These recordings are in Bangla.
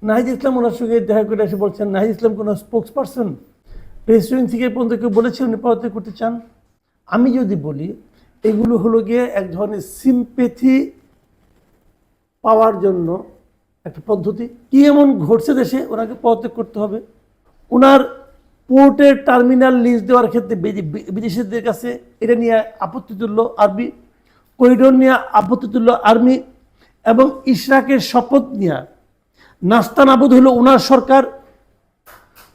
নাহিদ ইসলাম ওনার সঙ্গে দেখা করে এসে বলছেন নাহিদ ইসলাম কোনো স্পোক্স পারসন প্রেসিডেন্ট থেকে পর্যন্ত কেউ বলেছে উনি পদত্যাগ করতে চান। আমি যদি বলি এগুলো হলো গিয়ে এক ধরনের সিম্পেথি পাওয়ার জন্য একটা পদ্ধতি। কি এমন ঘটছে দেশে ওনাকে পদত্যাগ করতে হবে? ওনার পোর্টের টার্মিনাল লিজ দেওয়ার ক্ষেত্রে বিদেশিদের কাছে এটা নিয়ে আপত্তি তুলল আর্মি, করিডোর নিয়ে আপত্তি তুলল আর্মি, এবং ইশরাকের শপথ নিয়ে নাস্তানাবুদ হইল ওনার সরকার।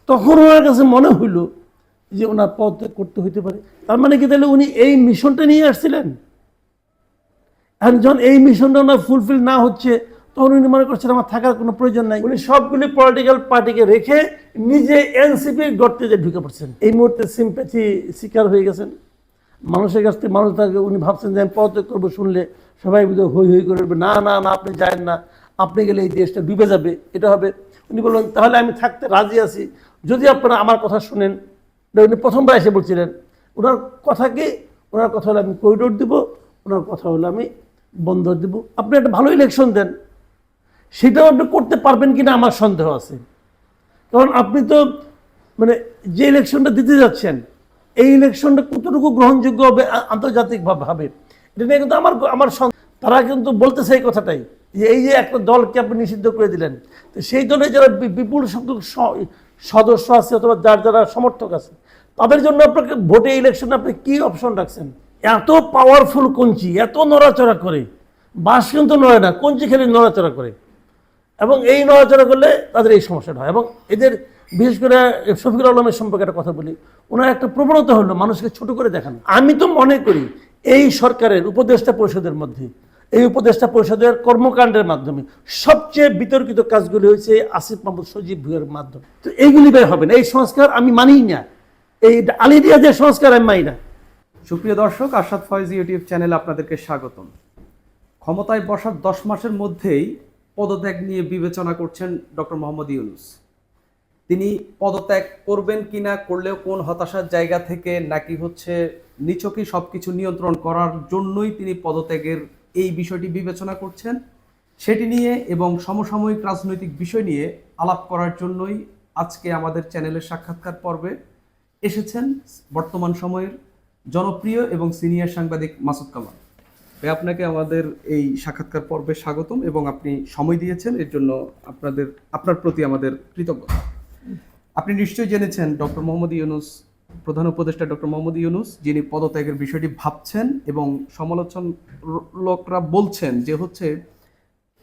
তখন ওনার কাছে মনে হইল যে ওনার পদত্যাগ করতে হইতে পারে। তার মানে কি তাহলে উনি এই মিশনটা নিয়ে আসছিলেন। এখন যখন এই মিশনটা ওনার ফুলফিল না হচ্ছে তখন উনি মনে করছেন আমার থাকার কোনো প্রয়োজন নাই। উনি সবগুলি পলিটিক্যাল পার্টিকে রেখে নিজে এনসিপির গর্তে যে ঢুকে পড়ছেন। এই মুহূর্তে সিম্প্যাথি শিকার হয়ে গেছেন মানুষের কাছ থেকে। মানুষ তাকে উনি ভাবছেন যে আমি পদত্যাগ করবো শুনলে সবাই হই হই করে উঠবে, না না না আপনি যায়েন না, আপনি গেলে এই দেশটা ডুবে যাবে, এটা হবে। উনি বললেন তাহলে আমি থাকতে রাজি আছি যদি আপনারা আমার কথা শুনেন। উনি প্রথমবার এসে বলছিলেন ওনার কথা কি, ওনার কথা হলো আমি করিডোর দিব, ওনার কথা হলো আমি বন্দর দিব। আপনি একটা ভালো ইলেকশন দেন, সেটাও আপনি করতে পারবেন কিনা আমার সন্দেহ আছে। কারণ আপনি তো মানে যে ইলেকশনটা দিতে যাচ্ছেন এই ইলেকশনটা কতটুকু গ্রহণযোগ্য হবে আন্তর্জাতিকভাবে এটা নিয়ে কিন্তু আমার তারা কিন্তু বলতেছে এই কথাটাই যে এই যে একটা দলকে আপনি নিষিদ্ধ করে দিলেন, তো সেই দলে যারা বিপুল সংখ্যক সদস্য আছে অথবা যারা সমর্থক আছে তাদের জন্য আপনাকে ভোটে ইলেকশনে আপনি কি অপশন রাখছেন? এত পাওয়ারফুল কঞ্চি এত নড়াচড়া করে, বাস কিন্তু নড়ে না, কঞ্চি খেলে নড়াচড়া করে, এবং এই নড়াচড়া করলে তাদের এই সমস্যাটা হয়। এবং এদের বিশেষ করে শফিকুল আলমের সম্পর্কে একটা কথা বলি, ওনার একটা প্রবণতা হলো মানুষকে ছোট করে দেখানো। আমি তো মনে করি এই সরকারের উপদেষ্টা পরিষদের মধ্যে এই উপদেষ্টা পরিষদের কর্মকাণ্ডের মাধ্যমে সবচেয়ে বিতর্কিত কাজগুলি হয়েছে আসিফ মাহমুদ সজীব ভুঁইয়ার মাধ্যমে। তো এইগুলি বের হবে না, এই সংস্কার আমি মানিই না, এই আলিদিয়া যে সংস্কার আমি মানি না। সুপ্রিয় দর্শক, আরশাদ ফয়েজ ইউটিউব চ্যানেলে আপনাদেরকে স্বাগতম। ক্ষমতায় বসার 10 মাসের মধ্যেই পদত্যাগ নিয়ে বিবেচনা করছেন ডক্টর মোহাম্মদ ইউনূস। তিনি পদত্যাগ করবেন কিনা, করলেও কোন হতাশার জায়গা থেকে, নাকি হচ্ছে নিছকই সবকিছু নিয়ন্ত্রণ করার জন্যই তিনি পদত্যাগের এই বিষয়টি বিবেচনা করছেন, সেটি নিয়ে এবং সমসাময়িক রাজনৈতিক বিষয় নিয়ে আলাপ করার জন্যই আজকে আমাদের চ্যানেলের সাক্ষাৎকার পর্বে এসেছেন বর্তমান সময়ের জনপ্রিয় এবং সিনিয়র সাংবাদিক মাসুদ কামাল। আপনাকে আমাদের এই সাক্ষাৎকার পর্বে স্বাগতম এবং আপনি সময় দিয়েছেন এর জন্য আপনার প্রতি আমাদের কৃতজ্ঞতা। আপনি নিশ্চয়ই জেনেছেন ডক্টর মোহাম্মদ ইউনূস, প্রধান উপদেষ্টা ডক্টর মোহাম্মদ ইউনূস, যিনি পদত্যাগের বিষয়টি ভাবছেন এবং সমালোচকরা বলছেন যে হচ্ছে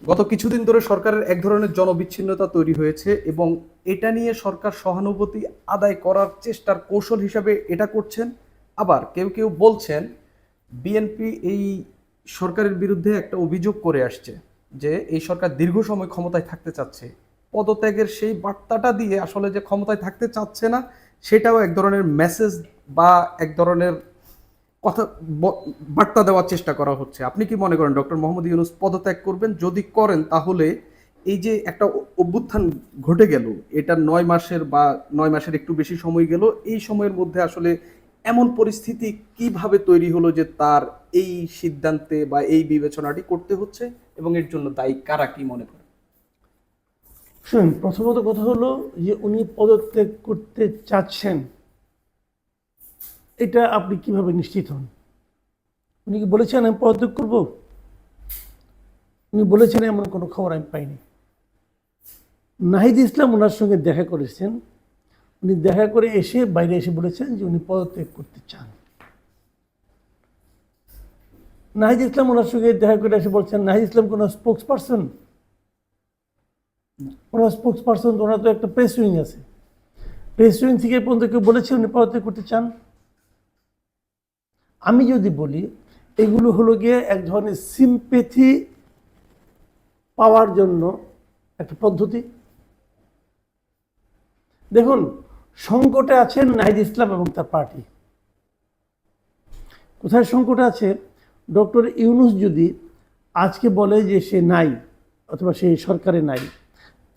গত কিছুদিন ধরে সরকারের এক ধরনের জনবিচ্ছিন্নতা তৈরি হয়েছে এবং এটা নিয়ে সরকার সহানুভূতি আদায় করার চেষ্টার কৌশল হিসাবে এটা করছেন। আবার কেউ কেউ বলছেন বিএনপি এই সরকারের বিরুদ্ধে একটা অভিযোগ করে আসছে যে এই সরকার দীর্ঘ সময় ক্ষমতায় থাকতে চাচ্ছে, পদত্যাগের সেই বার্তাটা দিয়ে আসলে যে ক্ষমতায় থাকতে চাচ্ছে না সেটাও এক ধরনের মেসেজ বা এক ধরনের কথা বার্তা দেওয়ার চেষ্টা করা হচ্ছে। আপনি কি মনে করেন ডক্টর মোহাম্মদ ইউনূস পদত্যাগ করবেন? যদি করেন তাহলে এই যে একটা অভ্যুত্থান ঘটে গেল, এটা 9 মাসের একটু বেশি সময় গেল, এই সময়ের মধ্যে আসলে এমন পরিস্থিতি কিভাবে তৈরি হলো যে তার এই সিদ্ধান্তে বা এই বিবেচনাটি করতে হচ্ছে এবং এর জন্য দায়ী কারা, কি মনে করেন? শুনুন, প্রথমত কথা হলো যে উনি পদত্যাগ করতে চাচ্ছেন এটা আপনি কিভাবে নিশ্চিত হন? উনি কি বলেছেন আমি পদত্যাগ করব? উনি বলেছেন এমন কোনো খবর আমি পাইনি। নাহিদ ইসলাম ওনার সঙ্গে দেখা করেছেন, উনি দেখা করে এসে বাইরে এসে বলেছেন যে উনি পদত্যাগ করতে চান। নাহিদ ইসলাম ওনার সঙ্গে দেখা করে এসে বলছেন নাহিদ ইসলাম কোনো স্পোক্স পারসন? ওনার স্পোক্স পারসন, ওনার তো একটা প্রেস উইং আছে, প্রেস উইং থেকে পর্যন্ত কেউ বলেছে উনি পদত্যাগ করতে চান। আমি যদি বলি এগুলো হলো গিয়ে এক ধরনের সিম্প্যাথি পাওয়ার জন্য একটা পদ্ধতি। দেখুন, সংকটে আছেন নাহিদ ইসলাম এবং তার পার্টি। কোথায় সংকটে আছে? ডক্টর ইউনূস যদি আজকে বলে যে সে নাই অথবা সে সরকারে নাই,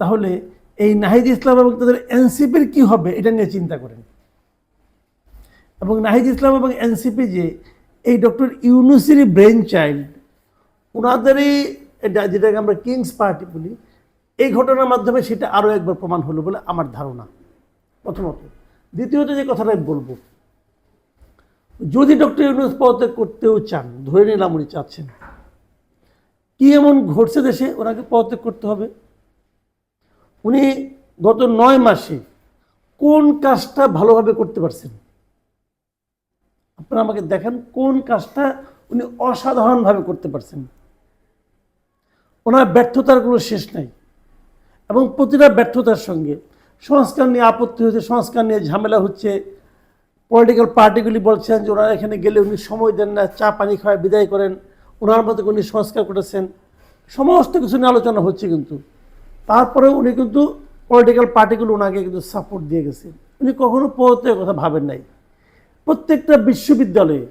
তাহলে এই নাহিদ ইসলাম এবং তাদের এনসিপির কি হবে এটা নিয়ে চিন্তা করেন। এবং নাহিদ ইসলাম এবং এনসিপি যে এই ডক্টর ইউনূসেরই ব্রেন চাইল্ড, ওনাদেরই যেটাকে আমরা কিংস পার্টি বলি, এই ঘটনার মাধ্যমে সেটা আরও একবার প্রমাণ হলো বলে আমার ধারণা প্রথমত। দ্বিতীয়ত যে কথাটা আমি বলবো, যদি ডক্টর ইউনূস পদত্যাগ করতেও চান, ধরে নিলাম উনি চাচ্ছেন, কি এমন ঘটছে দেশে ওনাকে পদত্যাগ করতে হবে? উনি গত 9 মাসে কোন কাজটা ভালোভাবে করতে পারছেন? আপনারা আমাকে দেখেন কোন কাজটা উনি অসাধারণভাবে করতে পারছেন। ওনার ব্যর্থতার কোনো শেষ নাই, এবং প্রতিটা ব্যর্থতার সঙ্গে সংস্কার নিয়ে আপত্তি হচ্ছে, সংস্কার নিয়ে ঝামেলা হচ্ছে। পলিটিক্যাল পার্টিগুলি বলছেন যে ওনারা এখানে গেলে উনি সময় দেন না, চা পানি খাওয়ায় বিদায় করেন, ওনার মতো উনি সংস্কার করেছেন, সমস্ত কিছু নিয়ে আলোচনা হচ্ছে। কিন্তু তারপরে উনি কিন্তু পলিটিক্যাল পার্টিগুলো ওনাকে কিন্তু সাপোর্ট দিয়ে গেছে। উনি কখনো পদত্যাগের কথা ভাবেন নাই। প্রত্যেকটা বিশ্ববিদ্যালয়ে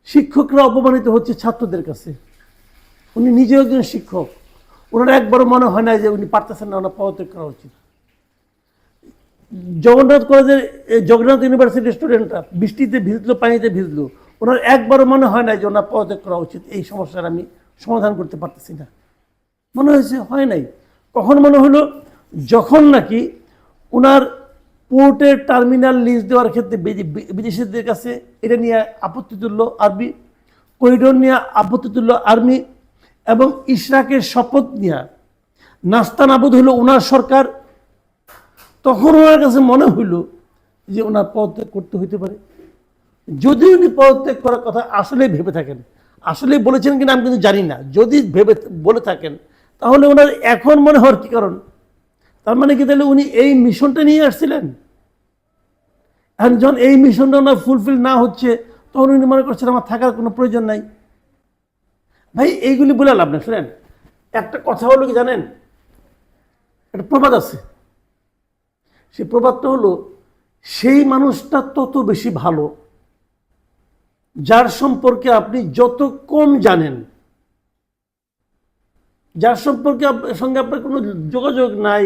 শিক্ষকরা অপমানিত হচ্ছে ছাত্রদের কাছে। উনি নিজেও একজন শিক্ষক, ওনার একবারও মনে হয় না যে উনি পারতেছেন না, ওনার পদত্যাগ করা উচিত। জগন্নাথ কলেজের জগন্নাথ ইউনিভার্সিটির স্টুডেন্টরা বৃষ্টিতে ভিজলো, পানিতে ভিজলো, ওনার একবারও মনে হয় না যে ওনার পদত্যাগ করা উচিত, এই সমস্যার আমি সমাধান করতে পারতেছি না। মনে হয়েছে? হয় নাই। কখন মনে হলো? যখন নাকি ওনার পোর্টের টার্মিনাল লিজ দেওয়ার ক্ষেত্রে বিদেশিদের কাছে এটা নিয়ে আপত্তি তুলল আর্মি, করিডোর নিয়ে আপত্তি তুলল আর্মি, এবং ইশরাকের শপথ নিয়ে নাস্তানাবুদ হলো ওনার সরকার। তখন ওনার কাছে মনে হইল যে ওনার পদত্যাগ করতে হইতে পারে। যদি উনি পদত্যাগ করার কথা আসলেই ভেবে থাকেন, আসলেই বলেছেন কিনা আমি কিন্তু জানি না, যদি ভেবে বলে থাকেন তাহলে ওনার এখন মনে হওয়ার কী কারণ? তার মানে কি তাহলে উনি এই মিশনটা নিয়ে আসছিলেন? এখন যখন এই মিশনটা ওনার ফুলফিল না হচ্ছে, তখন উনি মনে করছেন আমার থাকার কোনো প্রয়োজন নাই। ভাই এইগুলি বলে লাভ না। শুনেন, একটা কথা হলো কি জানেন, একটা প্রবাদ আছে, সেই প্রবাদটা হলো, সেই মানুষটা তত বেশি ভালো যার সম্পর্কে আপনি যত কম জানেন, যার সম্পর্কে সঙ্গে আপনার কোনো যোগাযোগ নাই,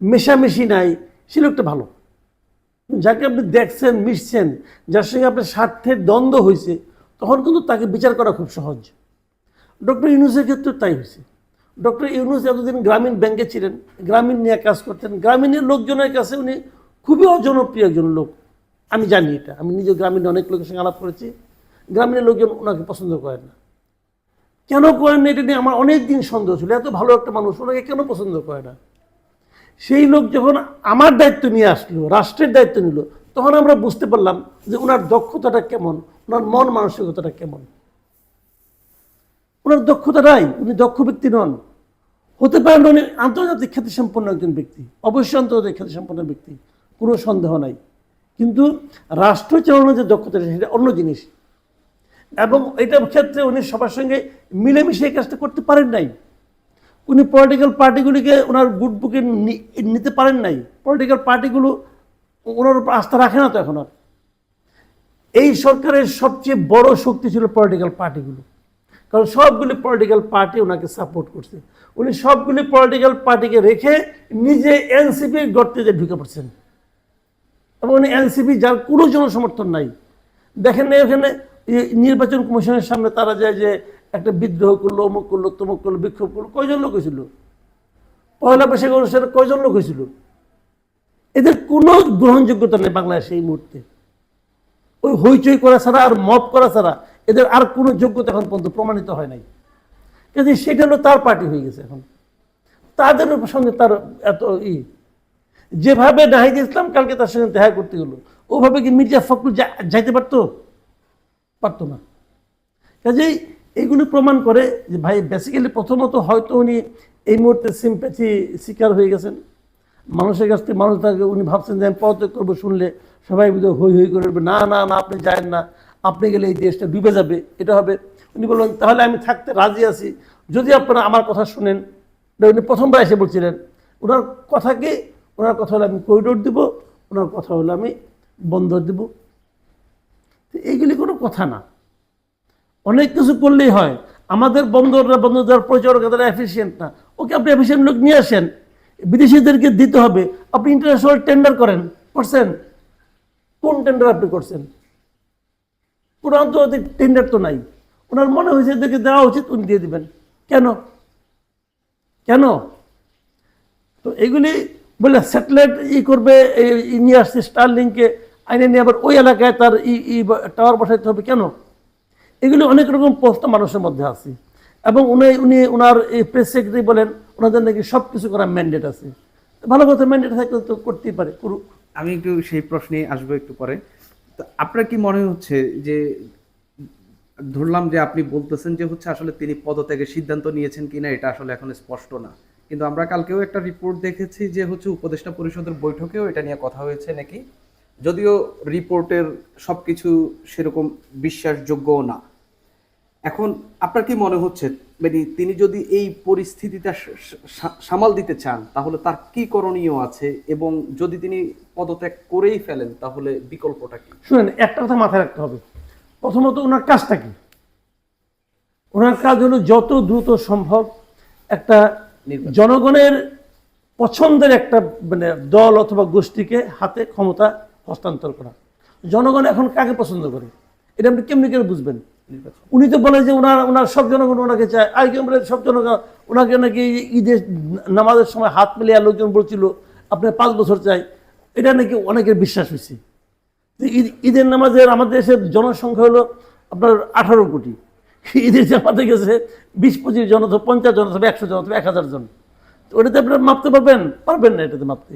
মেশামেশি নাই, সে লোকটা ভালো। যাকে আপনি দেখছেন, মিশছেন, যার সঙ্গে আপনার স্বার্থের দ্বন্দ্ব হয়েছে, তখন কিন্তু তাকে বিচার করা খুব সহজ। ডক্টর ইউনূসের ক্ষেত্রে তাই হয়েছে। ডক্টর ইউনূস এতদিন গ্রামীণ ব্যাংকে ছিলেন, গ্রামীণ নিয়ে কাজ করতেন, গ্রামীণের লোকজনের কাছে উনি খুবই অজনপ্রিয় একজন লোক। আমি জানি এটা, আমি নিজে গ্রামীণ অনেক লোকের সঙ্গে আলাপ করেছি। গ্রামীণের লোকজন ওনাকে পছন্দ করেন না। কেন করেন না এটা নিয়ে আমার অনেক দিন সন্দেহ ছিল। এত ভালো একটা মানুষ, ওনাকে কেন পছন্দ করে না? সেই লোক যখন আমার দায়িত্ব নিয়ে আসলো, রাষ্ট্রের দায়িত্ব নিল, তখন আমরা বুঝতে পারলাম যে ওনার দক্ষতাটা কেমন, ওনার মন মানসিকতাটা কেমন। ওনার দক্ষতা নাই, উনি দক্ষ ব্যক্তি নন। হতে পারেন উনি আন্তর্জাতিক খ্যাতিসম্পন্ন একজন ব্যক্তি, অবশ্যই আন্তর্জাতিক খ্যাতিসম্পন্ন ব্যক্তি, কোনো সন্দেহ নাই। কিন্তু রাষ্ট্র চালানোর যে দক্ষতা, সেটা অন্য জিনিস। এবং এটার ক্ষেত্রে উনি সবার সঙ্গে মিলেমিশে এই কাজটা করতে পারেন নাই। উনি পলিটিক্যাল পার্টিগুলিকে ওনার গুড বুকে নিতে পারেন নাই। পলিটিক্যাল পার্টিগুলো ওনার উপর আস্থা রাখে না তো এখন আর। এই সরকারের সবচেয়ে বড় শক্তি ছিল পলিটিক্যাল পার্টিগুলো, কারণ সবগুলি পলিটিক্যাল পার্টি ওনাকে সাপোর্ট করছে। উনি সবগুলি পলিটিক্যাল পার্টিকে রেখে নিজে এনসিপির গর্তে যে ঢুকে পড়ছেন, এবং উনি এনসিপি যার কোনো জনসমর্থন নাই। দেখেন না এখানে নির্বাচন কমিশনের সামনে তারা যায় যে একটা বিদ্রোহ করলো, অমুক করলো, তমুক করলো, বিক্ষোভ করলো, কয়জন লোক হয়েছিল? পয়লা বৈশাখ অনুষ্ঠানে কয়জন লোক হয়েছিল? এদের কোনো গ্রহণযোগ্যতা নেই বাংলাদেশে এই মুহূর্তে। ওই হইচই করা ছাড়া আর মব করা ছাড়া এদের আর কোনো যোগ্যতা এখন পর্যন্ত প্রমাণিত হয় নাই। কিন্তু সেটা হলো তার পার্টি হয়ে গেছে এখন, তাদের সঙ্গে তার এত যেভাবে নাহিদ ইসলাম কালকে তার সঙ্গে দেখা করতে গেল, ওভাবে কি মির্জা ফখরুল যাইতে পারতো না। কাজেই এইগুলো প্রমাণ করে যে ভাই বেসিক্যালি প্রথমত হয়তো উনি এই মুহূর্তে সিম্প্যাথি শিকার হয়ে গেছেন মানুষের কাছ থেকে। মানুষ তাকে উনি ভাবছেন যে আমি পদত্যাগ করবো, শুনলে সবাই বোধহয় হই হই করে না না না আপনি যায়েন না, আপনি গেলে এই দেশটা ডুবে যাবে, এটা হবে। উনি বললেন তাহলে আমি থাকতে রাজি আছি যদি আপনারা আমার কথা শুনেন। উনি প্রথমবার এসে বলছিলেন ওনার কথা হলো আমি করিডোর দিব, ওনার কথা হলো আমি বন্দর দিব। এইগুলি কোনো কথা না, অনেক কিছু করলেই হয়। আমাদের বন্দর দেওয়ার পরিচালক তারা এফিসিয়েন্ট না, ওকে আপনি এফিসিয়েন্ট লোক নিয়ে আসেন। বিদেশিদেরকে দিতে হবে, আপনি ইন্টারন্যাশনাল টেন্ডার করছেন? কোন টেন্ডার আপনি করছেন? কোনো আন্তর্জাতিক টেন্ডার তো নাই। ওনার মনে হয়েছে এদেরকে দেওয়া উচিত, উনি দিয়ে দিবেন। কেন? তো এইগুলি বলে স্যাটেলাইট করবে, নিয়ে আসছে স্টারলিংকে, আইনে নিয়ে আবার ওই এলাকায় তার টাওয়ার বসাইতে হবে কেন? এগুলি অনেক রকম প্রশ্ন মানুষের মধ্যে আছে। এবং উনি ওনার এই প্রেস সেক্রেটারি বলেন ওনাদের নাকি সব কিছু করার ম্যান্ডেট আছে। ভালো কথা, ম্যান্ডেট থাকলে তো করতেই পারে, করুক। আমি একটু সেই প্রশ্নে আসবো একটু পরে। তো আপনার কি মনে হচ্ছে যে, ধরলাম যে আপনি বলতেছেন যে হচ্ছে আসলে তিনি পদত্যাগের সিদ্ধান্ত নিয়েছেন কিনা এটা আসলে এখন স্পষ্ট না, কিন্তু আমরা কালকেও একটা রিপোর্ট দেখেছি যে হচ্ছে উপদেষ্টা পরিষদের বৈঠকেও এটা নিয়ে কথা হয়েছে নাকি, যদিও রিপোর্টের সবকিছু সেরকম বিশ্বাসযোগ্যও না। এখন আপনার কি মনে হচ্ছে মানে তিনি যদি এই পরিস্থিতিটা সামাল দিতে চান তাহলে তার কি করণীয় আছে, এবং যদি তিনি পদত্যাগ করেই ফেলেন তাহলে বিকল্পটা কি? শুনেন, একটা কথা মাথায় রাখতে হবে। প্রথমত ওনার কাজটা কি? ওনার কাজ হলো যত দ্রুত সম্ভব একটা জনগণের পছন্দের একটা মানে দল অথবা গোষ্ঠীকে হাতে ক্ষমতা হস্তান্তর করা। জনগণ এখন কাকে পছন্দ করে এটা আপনি কেমনি করে বুঝবেন? উনি তো বলে যে ওনার সব জনগণ ওনাকে চায়। আগে বলে সব জনগণ ওনাকে নাকি ঈদের নামাজের সময় হাত মিলিয়ে লোকজন বলছিল আপনার 5 বছর চাই, এটা নাকি অনেকের বিশ্বাস হয়েছে। ঈদের নামাজের আমাদের দেশের জনসংখ্যা হলো আপনার 18 কোটি। ঈদের জামাতে গেছে 20-25 জন অথবা 50 জন অথবা 100 জন অথবা 1000 জন। তো ওটাতে আপনারা মাপতে পারবেন না এটাতে মাপতে।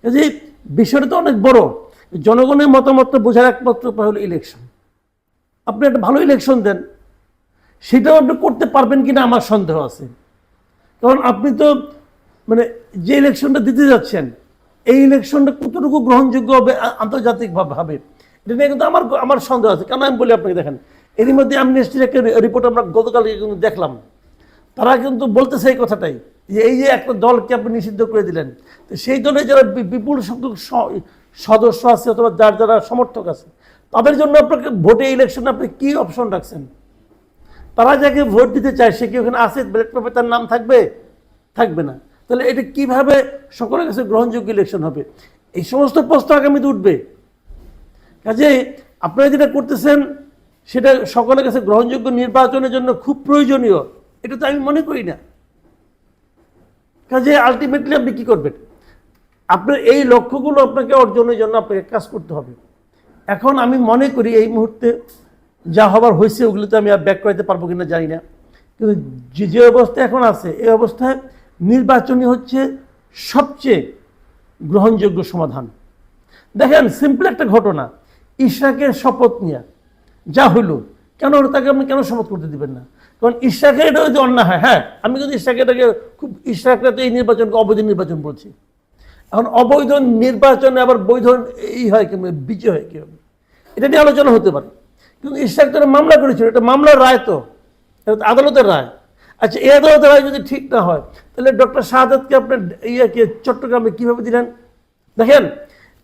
কাজে বিষয়টা তো অনেক বড়। জনগণের মতামতটা বোঝার একমাত্র উপায় হলো ইলেকশন। আপনি একটা ভালো ইলেকশন দেন, সেটাও আপনি করতে পারবেন কিনা আমার সন্দেহ আছে। কারণ আপনি তো মানে যে ইলেকশনটা দিতে যাচ্ছেন এই ইলেকশনটা কতটুকু গ্রহণযোগ্য হবে আন্তর্জাতিকভাবে এটা নিয়ে কিন্তু আমার সন্দেহ আছে। কেন আমি বলি আপনাকে, দেখেন এরই মধ্যে অ্যামনেস্টির একটা রিপোর্ট আমরা গতকাল কিন্তু দেখলাম, তারা কিন্তু বলতেছে এই কথাটাই যে এই যে একটা দলকে আপনি নিষিদ্ধ করে দিলেন, তো সেই দলে যারা বিপুল সংখ্যক সদস্য আছে অথবা যারা সমর্থক আছে তাদের জন্য আপনাকে ভোটে ইলেকশনে আপনি কি অপশন রাখছেন? তারা যাকে ভোট দিতে চায় সে কি ওখানে আছে? ব্যালট পেপারে তার নাম থাকবে না। তাহলে এটা কিভাবে সকলের কাছে গ্রহণযোগ্য ইলেকশন হবে? এই সমস্ত প্রশ্ন আগামীতে উঠবে। কাজে আপনারা যেটা করতেছেন সেটা সকলের কাছে গ্রহণযোগ্য নির্বাচনের জন্য খুব প্রয়োজনীয়, এটা তো আমি মনে করি না। কাজে আলটিমেটলি আপনি কি করবেন? আপনার এই লক্ষ্যগুলো আপনাকে অর্জনের জন্য আপনাকে কাজ করতে হবে। এখন আমি মনে করি এই মুহূর্তে যা হবার হয়েছে ওগুলোতে আমি আর ব্যাক করাতে পারবো কিনা জানি না, কিন্তু যে অবস্থা এখন আছে এই অবস্থায় নির্বাচনই হচ্ছে সবচেয়ে গ্রহণযোগ্য সমাধান। দেখেন সিম্পল একটা ঘটনা, ইশরাকের শপথ নিয়ে যা হইল, কেন তাকে আপনি কেন শপথ করতে দিবেন না? কারণ ইশরাকের এটা যদি অন্যায় হয়, হ্যাঁ আমি কিন্তু ইশরাকেরটাকে খুব, ইশরাকরা তো এই নির্বাচনকে অবৈধ নির্বাচন বলছি। এখন অবৈধ নির্বাচনে আবার বৈধ এই হয় কি বিজয় হয় কীভাবে, এটা নিয়ে আলোচনা হতে পারে। কিন্তু ইশরাক তো মামলা করেছিল, এটা মামলার রায়, তো এটা আদালতের রায়। আচ্ছা এই আদালতের রায় যদি ঠিক না হয় তাহলে ডক্টর শাহাদাতকে আপনার চট্টগ্রামে কীভাবে দিলেন? দেখেন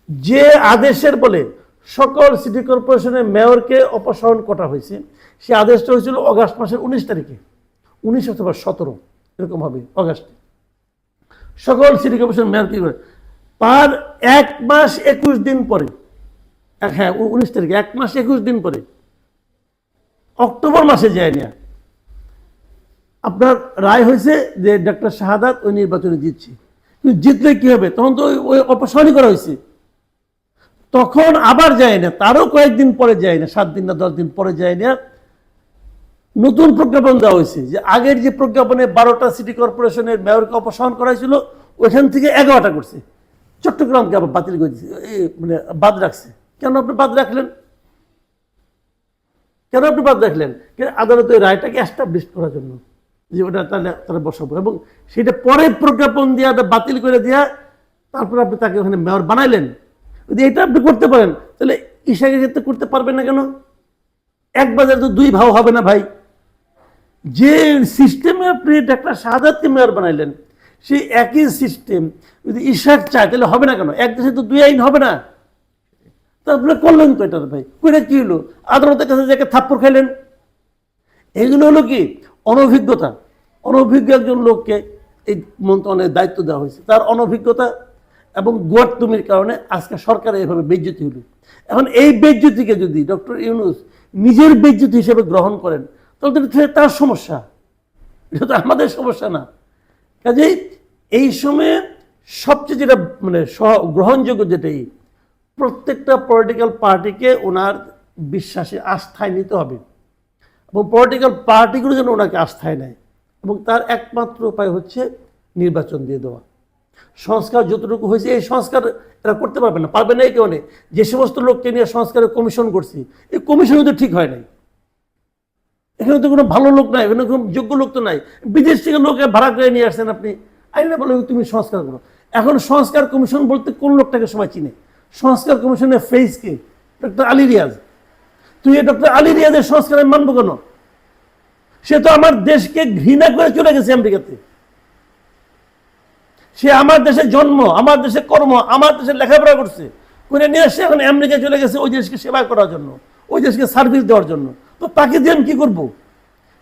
যে আদেশের বলে সকল সিটি কর্পোরেশনের মেয়রকে অপসারণ করা হয়েছে, সে আদেশটা হয়েছিল অগাস্ট মাসের 19 তারিখে, 19 অথবা 17 এরকম হবে অগাস্টে। সকল সিটি কর্পোরেশন মেয়র কি করে তার 1 মাস 21 দিন পরে, হ্যাঁ 19 তারিখে 1 মাস 21 দিন পরে অক্টোবর মাসে যায় না আপনার রায় হয়েছে যে ডক্টর শাহাদাত ওই নির্বাচনে জিতছে। কিন্তু জিতলে কি হবে? তখন তো ওই অপসারণই করা হয়েছে, তখন আবার যায় না, তারও কয়েকদিন পরে যায় না, 7 দিন না 10 দিন পরে যায় না, নতুন প্রজ্ঞাপন দেওয়া হয়েছে যে আগের যে প্রজ্ঞাপনে 12টা সিটি কর্পোরেশনের মেয়রকে অপসারণ করা হয়েছিল ওইখান থেকে 11টা করছে। চট্টগ্রামকে আবার বাতিল করে দিচ্ছে, মানে বাদ রাখছে। কেন আপনি বাদ রাখলেন? আদালত ওই রায়টাকে এস্টাবলিশ করার জন্য যে ওটা তারা বসাবো, এবং সেটা পরে প্রজ্ঞাপন দিয়ে বাতিল করে দিয়া তারপরে আপনি তাকে ওখানে মেয়র বানাইলেন। যদি এটা আপনি করতে পারেন তাহলে ইশাকের ক্ষেত্রে করতে পারবেন না কেন? এক বাজার তো 2 ভাও হবে না ভাই। যে সিস্টেমে আপনি ডাক্তার শাহাদাতকে মেয়র বানাইলেন সেই একই সিস্টেম যদি ইশাক চায় তাহলে হবে না কেন? এক দেশে তো 2 আইন হবে না। তা আপনি করলেন তো এটা ভাই, করে কি হলো? আদালতের কাছে যাকে থাপ্পড় খাইলেন। এইগুলো হলো কি অনভিজ্ঞতা। অনভিজ্ঞ একজন লোককে এই মন্ত্রণালয়ের দায়িত্ব দেওয়া হয়েছে, তার অনভিজ্ঞতা এবং গোয়ার্তুমির কারণে আজকে সরকার এইভাবে বেইজ্জতি হলো। এখন এই বেইজ্জতিকে যদি ডক্টর ইউনূস নিজের বেইজ্জতি হিসেবে গ্রহণ করেন তাহলে তার সমস্যা, এটা তো আমাদের সমস্যা না। কাজেই এই সময়ে সবচেয়ে যেটা মানে গ্রহণযোগ্য যেটাই, প্রত্যেকটা পলিটিক্যাল পার্টিকে ওনার বিশ্বাসে আস্থায় নিতে হবে এবং পলিটিক্যাল পার্টিগুলো যেন ওনাকে আস্থায় নেয় এবং তার একমাত্র উপায় হচ্ছে নির্বাচন দিয়ে দেওয়া। সংস্কার যতটুকু হয়েছে এই সংস্কার এরা করতে পারবে না, পারবে না এই কারণে যে সমস্ত লোককে নিয়ে সংস্কারের কমিশন করছি, এই কমিশনও তো ঠিক হয় নাই। এখানে তো কোনো ভালো লোক নাই, এখানে কোনো যোগ্য লোক তো নাই, বিদেশ থেকে লোকে ভাড়া করে নিয়ে আসছেন আপনি, আইনে বলে তুমি সংস্কার করো। এখন সংস্কার কমিশন বলতে কোন লোকটাকে সবাই চিনে? সংস্কার কমিশনের ফেস কে? ডক্টর আলী রিয়াজ। তুই ডক্টর আলী রিয়াজের সংস্কার আমি মানবো কেন? সে তো আমার দেশকে ঘৃণা করে চলে গেছে আমেরিকাতে। সে আমার দেশে জন্ম, আমার দেশে কর্ম, আমার দেশে লেখাপড়া করছে, করে নিয়ে এসে এখন আমেরিকায় চলে গেছে ওই দেশকে সেবা করার জন্য, ওই দেশকে সার্ভিস দেওয়ার জন্য। তো তাকে দিয়ে আমি কি করবো?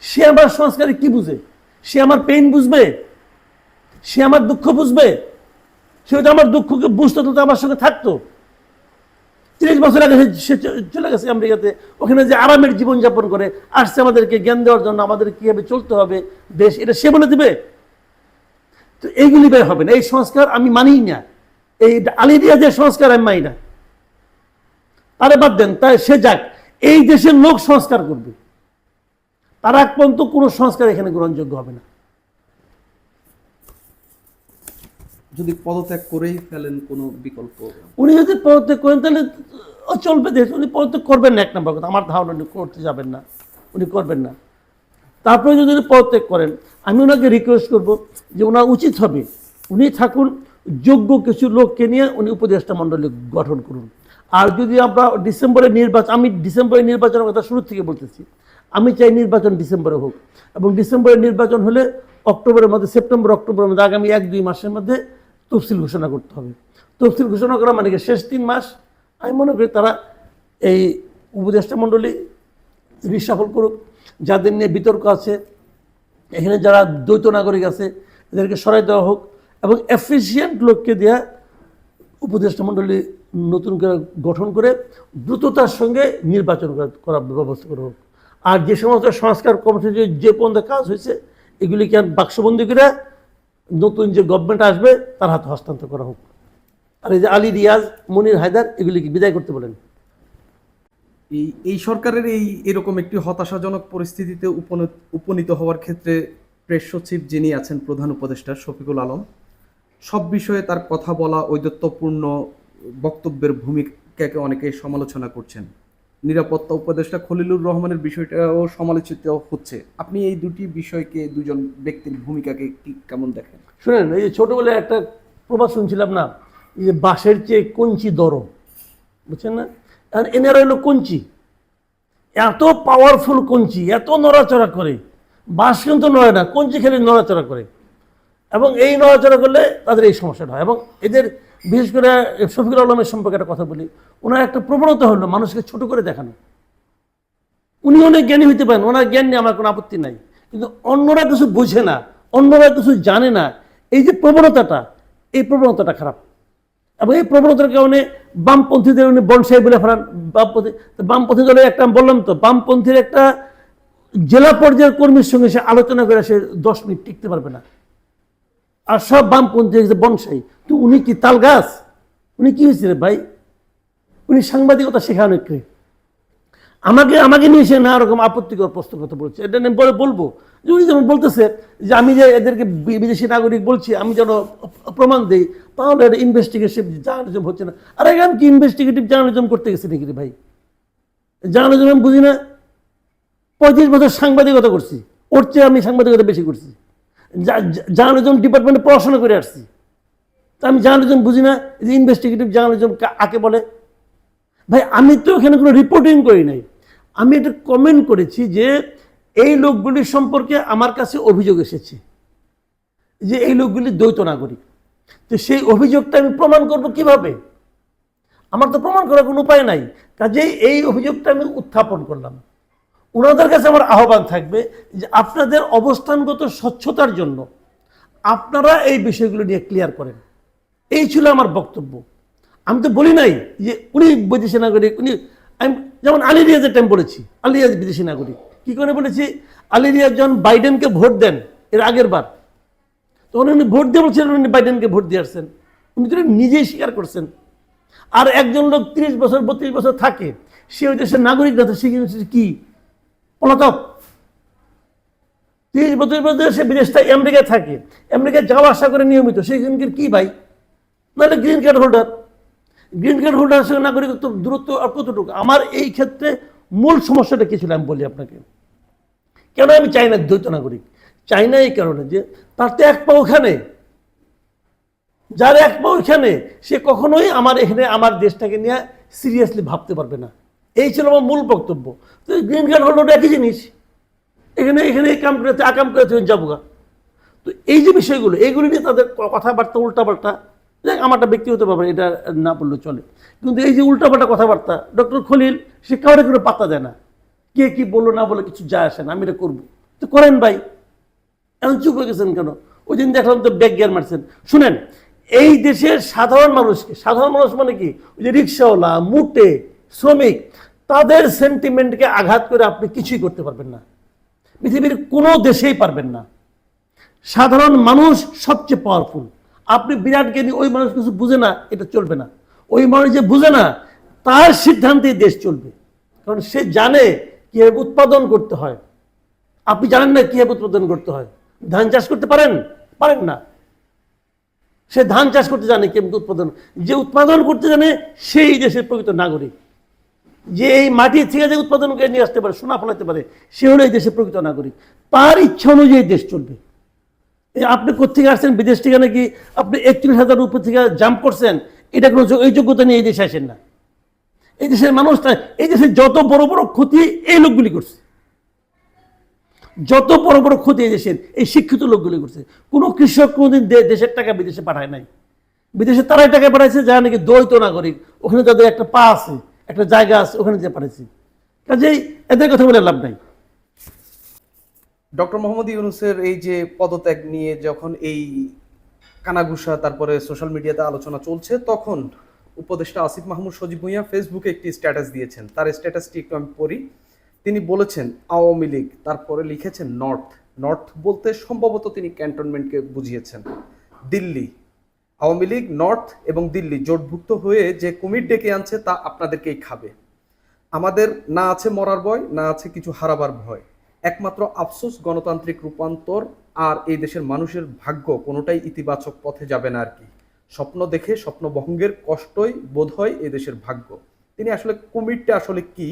সে আমার সংস্কারে কি বুঝে? সে আমার পেইন বুঝবে? সে আমার দুঃখ বুঝবে? সে তো আমার দুঃখকে বুঝতো তো আমার সঙ্গে থাকতো। 30 বছর আগে সে চলে গেছে আমেরিকাতে, ওখানে যে আরামের জীবনযাপন করে আসছে আমাদেরকে জ্ঞান দেওয়ার জন্য, আমাদের কিভাবে চলতে হবে দেশ, এটা সে বলে দিবে? তো এইগুলি বের হবে না, এই সংস্কার আমি মানিই না, এই আলী রিয়াজের সংস্কার আমি মানি না। তারে বাদ দেন, তাই সে যাক, এই দেশের লোক সংস্কার করবে, তার আগ পর্যন্ত কোনো সংস্কার এখানে গ্রহণযোগ্য হবে না। যদি পদত্যাগ করেই ফেলেন কোনো বিকল্প? উনি যদি পদত্যাগ করেন তাহলে চলবে দেশ। উনি পদত্যাগ করবেন না, এক নম্বর কথা আমার ধারণা উনি করতে যাবেন না, উনি করবেন না। তারপরে যদি উনি পদত্যাগ করেন, আমি ওনাকে রিকোয়েস্ট করব যে ওনার উচিত হবে উনি থাকুন, যোগ্য কিছু লোককে নিয়ে উনি উপদেষ্টা মণ্ডলী গঠন করুন। আর যদি আমরা ডিসেম্বরে নির্বাচন, আমি ডিসেম্বরে নির্বাচনের কথা শুরু থেকে বলতেছি, আমি চাই নির্বাচন ডিসেম্বরে হোক এবং ডিসেম্বরে নির্বাচন হলে অক্টোবরের মধ্যে, সেপ্টেম্বর অক্টোবরের মধ্যে, আগামী 1-2 মাসের মধ্যে তফসিল ঘোষণা করতে হবে। তফসিল ঘোষণা করা মানে কি, শেষ 3 মাস আমি মনে করি তারা এই উপদেষ্টা মণ্ডলী রিসাফল করুক, যাদের নিয়ে বিতর্ক আছে, এখানে যারা দ্বৈত নাগরিক আছে এদেরকে সরাই দেওয়া হোক এবং এফিসিয়েন্ট লোককে দেওয়া উপদেষ্টা মণ্ডলী নতুন করে গঠন করে দ্রুততার সঙ্গে নির্বাচন করার ব্যবস্থা করা হোক। আর যে সমস্ত সংস্কার কমিটি যে পর্যন্ত কাজ হয়েছে এগুলিকে আর বাক্সবন্দি করে নতুন যে গভর্নমেন্ট আসবে তার হাতে হস্তান্তর করা হোক। আর এই যে আলী রিয়াজ, মনির হায়দার, এগুলিকে বিদায় করতে বলেন। এই সরকারের এরকম একটি হতাশাজনক পরিস্থিতিতে উপনীত হওয়ার ক্ষেত্রে প্রেস সচিব যিনি আছেন প্রধান উপদেষ্টা শফিকুল আলম, সব বিষয়ে তার কথা বলা, ঔদ্ধত্যপূর্ণ বক্তব্যের ভূমিকাকে অনেকে সমালোচনা করছেন। নিরাপত্তা উপদেষ্টা খলিলুর রহমানের বিষয়টাও সমালোচিত হচ্ছে। আপনি এই দুটি বিষয়কে, দুজন ব্যক্তির ভূমিকাকে কেমন দেখেন? শুনেন, এই যে ছোটবেলায় একটা প্রবাদ শুনছিলাম না, যে বাঁশের চেয়ে কঞ্চি দরম, বুঝছেন না? আর এনারা হলো কঞ্চি, এত পাওয়ারফুল কঞ্চি, এত নড়াচড়া করে। বাঁশ কিন্তু নড়ে না, কঞ্চি খেলে নড়াচড়া করে এবং এই নড়াচড়া করলে তাদের এই সমস্যাটা হয়। এবং এদের বিশেষ করে শফিকুল আলমের সম্পর্কে একটা কথা বলি, ওনার একটা প্রবণতা হলো মানুষকে ছোট করে দেখানো। উনি অনেক জ্ঞানী হইতে পারেন, ওনার জ্ঞান নিয়ে আমার কোনো আপত্তি নাই, কিন্তু অন্যরা কিছু বোঝে না, অন্যরা কিছু জানে না, এই যে প্রবণতাটা, এই প্রবণতাটা খারাপ। এবং এই প্রবণতার কারণে বামপন্থীদের উনি বনসাই বলে ফেলান। বামপন্থী দলের একটা, বললাম তো, বামপন্থীর একটা জেলা পর্যায়ের কর্মীর সঙ্গে সে আলোচনা করে সে 10 মিনিট টিকতে পারবে না। আর সব বামপন্থী বনসাই, তো উনি কি তাল গাছ? উনি কি হয়েছে রে ভাই? উনি সাংবাদিকতা শেখানো একটু আমাকে নিয়ে সে না রকম আপত্তিকর প্রশ্ন কথা বলছে। এটা আমি বলবো যে উনি যেমন বলতেছে যে আমি যে এদেরকে বিদেশি নাগরিক বলছি, আমি যেন প্রমাণ দিই, তাহলে এটা ইনভেস্টিগেটিভ জার্নালিজম হচ্ছে না। আর আমি কি ইনভেস্টিগেটিভ জার্নালিজম করতে গেছি নাকি রে ভাই? জার্নালিজম আমি বুঝি না। 35 বছর সাংবাদিকতা করছি, ওর চেয়ে আমি সাংবাদিকতা বেশি করছি, জার্নালিজম ডিপার্টমেন্টে পড়াশোনা করে আসছি। তা আমি জার্নালিজম বুঝি না যে ইনভেস্টিগেটিভ জার্নালিজম কাকে বলে? ভাই আমি তো এখানে কোনো রিপোর্টিং করি নাই, আমি এটা কমেন্ট করেছি যে এই লোকগুলি সম্পর্কে আমার কাছে অভিযোগ এসেছে যে এই লোকগুলি দ্বৈত নাগরিক। তো সেই অভিযোগটা আমি প্রমাণ করব কিভাবে? আমার তো প্রমাণ করার কোনো উপায় নাই, কাজেই এই অভিযোগটা আমি উত্থাপন করলাম। ওনাদের কাছে আমার আহ্বান থাকবে যে আপনাদের অবস্থানগত স্বচ্ছতার জন্য আপনারা এই বিষয়গুলো নিয়ে ক্লিয়ার করেন। এই ছিল আমার বক্তব্য। আমি তো বলি নাই যে উনি বিদেশি নাগরিক, উনি, আমি যেমন আলী রিয়াজের টাইম বলেছি আলী রিয়াজ বিদেশি নাগরিক। কি করে বলেছি? আলী রিয়াজ যখন বাইডেনকে ভোট দেন এর আগের বার, তখন উনি ভোট দিয়ে বলছিলেন উনি বাইডেনকে ভোট দিয়ে আসছেন, উনি তো নিজেই স্বীকার করছেন। আর একজন লোক 30 বছর 32 বছর থাকে, সে ওই দেশের নাগরিক না, সে কি পলাতক? 30 বছর বছর সে বিদেশটা আমেরিকায় থাকে, আমেরিকায় যাওয়া আসা করে নিয়মিত, সেখানকার কি ভাই? নাহলে green card holder. Green card হোল্ডারের সঙ্গে নাগরিকত্ব দূরত্ব আর কতটুকু? আমার এই ক্ষেত্রে মূল সমস্যাটা কি ছিল আমি বলি আপনাকে। কেন আমি চাই না দ্বৈত নাগরিক? চাই না এই কারণে যে তার তো এক পা ওখানে, যার এক পা ওইখানে, সে কখনোই আমার এখানে আমার দেশটাকে নিয়ে সিরিয়াসলি ভাবতে পারবে না। এই ছিল আমার মূল বক্তব্য। তো গ্রিন কার্ড হোল্ডার একই জিনিস, এখানে এখানে কাম করে আকাম করে যাবো গা। তো এই যে বিষয়গুলো, এইগুলো নিয়ে তাদের কথাবার্তা উল্টাপাল্টা, দেখ আমারটা ব্যক্তিগত ব্যাপার, এটা না বললে চলে, কিন্তু এই যে উল্টাপাল্টা কথাবার্তা, ডক্টর খলিল সে কাউরে করে পাত্তা দেয় না, কে কি বললো না বলে কিছু যায় আসে না, আমি এটা করবো। তো করেন ভাই, এখন চুপ হয়ে গেছেন কেন? ওই দিন দেখলাম তো ব্যাগ গিয়ার মারছেন। শুনেন, এই দেশের সাধারণ মানুষকে, সাধারণ মানুষ মানে কি, ওই যে রিক্সাওয়ালা, মুটে, শ্রমিক, তাদের সেন্টিমেন্টকে আঘাত করে আপনি কিছুই করতে পারবেন না, পৃথিবীর কোনো দেশেই পারবেন না। সাধারণ মানুষ সবচেয়ে পাওয়ারফুল। আপনি বিরাট জ্ঞানী, ওই মানুষ কিছু বুঝে না, এটা চলবে না। ওই মানুষ যে বুঝে না, তার সিদ্ধান্তেই দেশ চলবে, কারণ সে জানে কিভাবে উৎপাদন করতে হয়। আপনি জানেন না কিভাবে উৎপাদন করতে হয়? ধান চাষ করতে পারেন? পারেন না। সে ধান চাষ করতে জানে কেমন উৎপাদন, যে উৎপাদন করতে জানে সেই দেশের প্রকৃত নাগরিক। যে এই মাটি থেকে যে উৎপাদন করে নিয়ে আসতে পারে, সোনা ফলাতে পারে, সে হলো এই দেশের প্রকৃত নাগরিক। তার ইচ্ছা অনুযায়ী দেশ চলবে। আপনি কোথেকে আসছেন বিদেশ থেকে, নাকি আপনি 31,000 উপর থেকে জাম্প করছেন, এটা কোনো এই যোগ্যতা নিয়ে এই দেশে আসেন না। এই দেশের মানুষটা, এই দেশের যত বড় বড় ক্ষতি এই লোকগুলি করছে, যত বড় বড় ক্ষতি এই দেশের এই শিক্ষিত লোকগুলি করছে। কোনো কৃষক কোনোদিন দেশের টাকা বিদেশে পাঠায় নাই। বিদেশে তারাই টাকা পাঠাইছে যারা নাকি দ্বৈত নাগরিক, ওখানে তাদের একটা পা আছে, একটা জায়গা আছে, ওখানে যে পাঠাইছে। কাজেই এদের কথা বলে লাভ নাই। ডক্টর মোহাম্মদ ইউনূসের এই যে পদত্যাগ নিয়ে যখন এই কানাঘুষা তারপরে সোশ্যাল মিডিয়াতে আলোচনা চলছে, তখন উপদেষ্টা আসিফ মাহমুদ সজীব ভুঁইয়া ফেসবুকে একটি স্ট্যাটাস দিয়েছেন। তার স্ট্যাটাসটি একটু আমি পড়ি। তিনি বলেছেন আওয়ামী লীগ, তারপরে লিখেছেন নর্থ। নর্থ বলতে সম্ভবত তিনি ক্যান্টনমেন্টকে বুঝিয়েছেন। দিল্লি, আওয়ামী লীগ, নর্থ এবং দিল্লি জোটভুক্ত হয়ে যে কুমির ডেকে আনছে তা আপনাদেরকেই খাবে। আমাদের না আছে মরার ভয়, না আছে কিছু হারাবার ভয়, একমাত্র আফসোস গণতান্ত্রিক রূপান্তর আর এই দেশের মানুষের ভাগ্য কোনোটাই ইতিবাচক পথে যাবে না আর কি। স্বপ্ন দেখে স্বপ্ন ভঙ্গের কষ্টই বোধ হয় এই দেশের ভাগ্য। তিনি আসলে কুমিরটা আসলে কি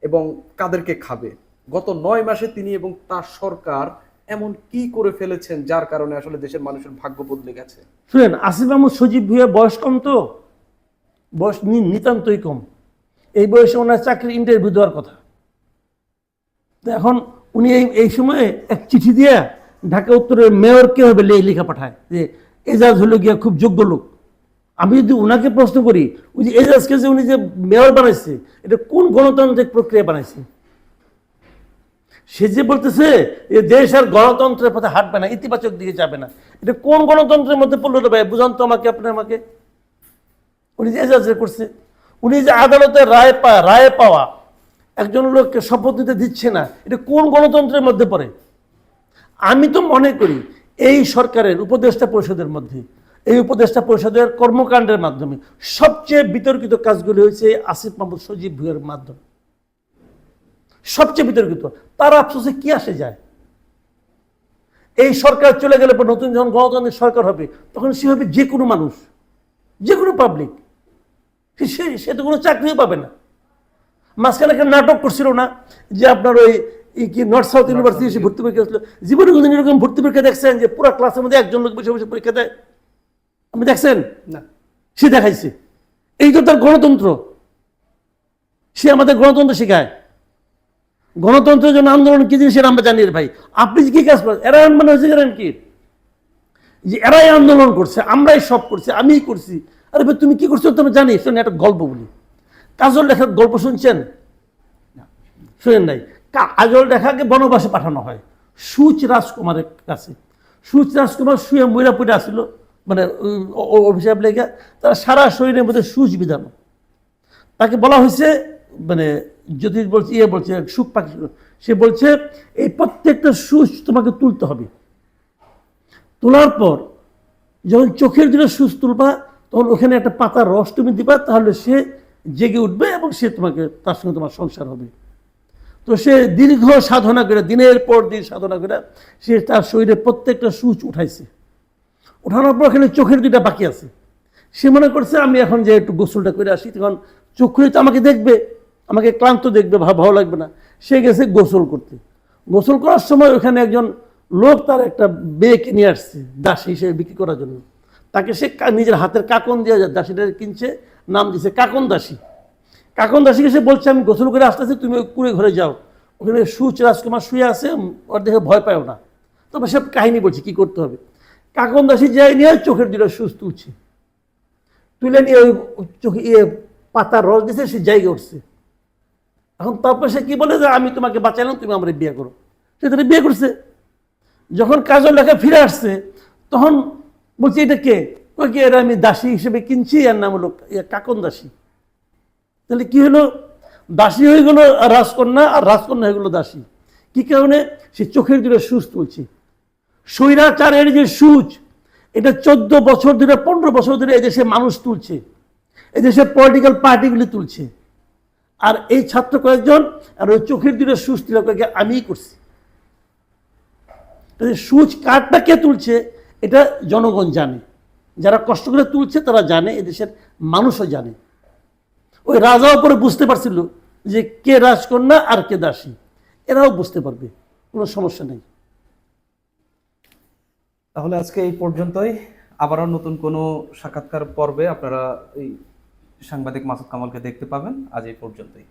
এবং কাদেরকে খাবে? গত 9 মাসে তিনি এবং তার সরকার এমন কি করে ফেলেছেন যার কারণে আসলে দেশের মানুষের ভাগ্য বদলে গেছে? শুনেন, আসিফ মাহমুদ সজীব ভুঁইয়া বয়স কম, তো বয়স নিতান্তই কম। এই বয়সে ওনার চাকরির ইন্টারভিউ দেওয়ার কথা। তো এখন উনি এই সময়ে এক চিঠি দিয়ে ঢাকা উত্তরের মেয়রকে হবে লেখা পাঠায় যে এজাজ হলো গিয়া খুব যোগ্য লোক। আমি যদি ওনাকে প্রশ্ন করি, ওই যে এজাজকে যে উনি যে মেয়র বানাইছে, এটা কোন গণতান্ত্রিক প্রক্রিয়া বানাইছে? সে যে বলতেছে যে দেশ আর গণতন্ত্রের পথে হাঁটবে না, ইতিবাচক দিকে যাবে না, এটা কোন গণতন্ত্রের মধ্যে পড়লো রে ভাই? বুঝান তো আমাকে, আপনি আমাকে। উনি যে এজাজ করছে, উনি যে আদালতের রায় পাওয়া একজন লোককে শপথ নিতে দিচ্ছে না, এটা কোন গণতন্ত্রের মধ্যে পড়ে? আমি তো মনে করি এই সরকারের উপদেষ্টা পরিষদের মধ্যে, এই উপদেষ্টা পরিষদের কর্মকাণ্ডের মাধ্যমে সবচেয়ে বিতর্কিত কাজগুলি হয়েছে আসিফ মাহমুদ সজীব ভুঁইয়ার মাধ্যমে, সবচেয়ে বিতর্কিত। তার আফসোসে কি আসে যায়? এই সরকার চলে গেলে পর নতুন যখন গণতান্ত্রিক সরকার হবে, তখন সে হবে যে কোনো মানুষ, যে কোনো পাবলিক, সে তো কোনো চাকরিও পাবে না। মাঝখানে একটা নাটক করছিল না যে আপনার ওই কি নর্থ সাউথ ইউনিভার্সিটি এসে ভর্তি পরীক্ষা আসলো? জীবনে কোনদিন এরকম ভর্তি পরীক্ষা দেখছেন যে পুরো ক্লাসের মধ্যে একজন লোক বসে বসে পরীক্ষা দেয়? আপনি দেখছেন না। সে দেখাইছে। এই তো তার গণতন্ত্র, সে আমাদের গণতন্ত্র শেখায়। গণতন্ত্রের জন্য আন্দোলন কি জিনিস সেটা আমরা জানি ভাই। আপনি কি কাজ করেন? এরা মানে হয়েছে জানেন কি, যে এরাই আন্দোলন করছে, আমরাই সব করছি, আমিই করছি। আরে ভাই তুমি কি করছো তুমি জানি। শোনেন একটা গল্প বলি। কাজল লেখার গল্প শুনছেন? শুনেন নাই? কাজল লেখাকে বনবাসে পাঠানো হয় সুচ রাজকুমারের কাছে। সুচ রাজকুমার শুয়ে ময়রা পড়ে আসছিল, মানে অভিশাপ লেখা, তারা সারা শরীরের মধ্যে সুচ বিধানো। তাকে বলা হয়েছে, মানে জ্যোতিষ বলছে, বলছে সুখ পাখি, সে বলছে এই প্রত্যেকটা সুচ তোমাকে তুলতে হবে। তোলার পর যখন চোখের দুটো সুচ তুলবা তখন ওখানে একটা পাতার রস তুমি দিবা, তাহলে সে জেগে উঠবে এবং সে তোমাকে তার সঙ্গে তোমার সংসার হবে। তো সে দীর্ঘ সাধনা করে, দিনের পর দিন সাধনা করে সে তার শরীরে প্রত্যেকটা সুচ উঠাইছে। উঠানোর পর এখানে চোখের দুইটা বাকি আছে। সে মনে করছে আমি এখন যে একটু গোসলটা করে আসি, তখন চোখে তো আমাকে দেখবে, আমাকে ক্লান্ত দেখবে, ভালো লাগবে না। সে গেছে গোসল করতে। গোসল করার সময় ওখানে একজন লোক তার একটা মেয়েকে নিয়ে আসছে দাসী হিসেবে বিক্রি করার জন্য। তাকে সে নিজের হাতের কাকন দিয়ে দাসীটা কিনছে, নাম দিছে কাকন দাসী। কাকন দাসীকে সে বলছে আমি গোসল করে আসতেছি, তুমি ওই কুড়ে ঘরে যাও, ওখানে সুচ রাজকুমার শুয়ে আছে, ওর দেখে ভয় পাও না। তবে সব কাহিনী বলছি কি করতে হবে। কাকন দাসী যাই নিয়ে চোখের দুটো সুচ তুলছে, তুলে নিয়ে ওই চোখে পাতার রস দিছে, সে জায়গায় উঠছে। এখন তারপর সে কি বলে যে আমি তোমাকে বাঁচালাম, তুমি আমার বিয়ে করো। সে তাহলে বিয়ে করছে। যখন কাজল লেখা ফিরে আসছে তখন বলছি এটা কে? কই কি, এটা আমি দাসী হিসেবে কিনছি, এর নাম হলো কাকন দাসী। তাহলে কি হলো, দাসী হয়ে গেল রাজকন্যা, আর রাজকন্যা হয়ে গেল দাসী। কি কারণে? সে চোখের দুটো সুচ তুলছে। স্বৈরাচারের যে সুচ, এটা 14 বছর ধরে, 15 বছর ধরে এদেশে মানুষ তুলছে, এদেশে পলিটিক্যাল পার্টিগুলি তুলছে। আর এই ছাত্র কয়েকজন আর ওই চোখের দুটো সুচ তুলে আমিই করছি। সুচ কাঠটা কে তুলছে এটা জনগণ জানে, যারা কষ্ট করে তুলছে তারা জানে, এদেশের মানুষও জানে। ওই রাজাও পরে বুঝতে পারছিল যে কে রাজকন্যা আর কে দাসী, এরাও বুঝতে পারবে, কোনো সমস্যা নেই। তাহলে আজকে এই পর্যন্তই। আবারও নতুন কোনো সাক্ষাৎকার পর্বে আপনারা এই সাংবাদিক মাসুদ কামালকে দেখতে পাবেন। আজ এই পর্যন্তই।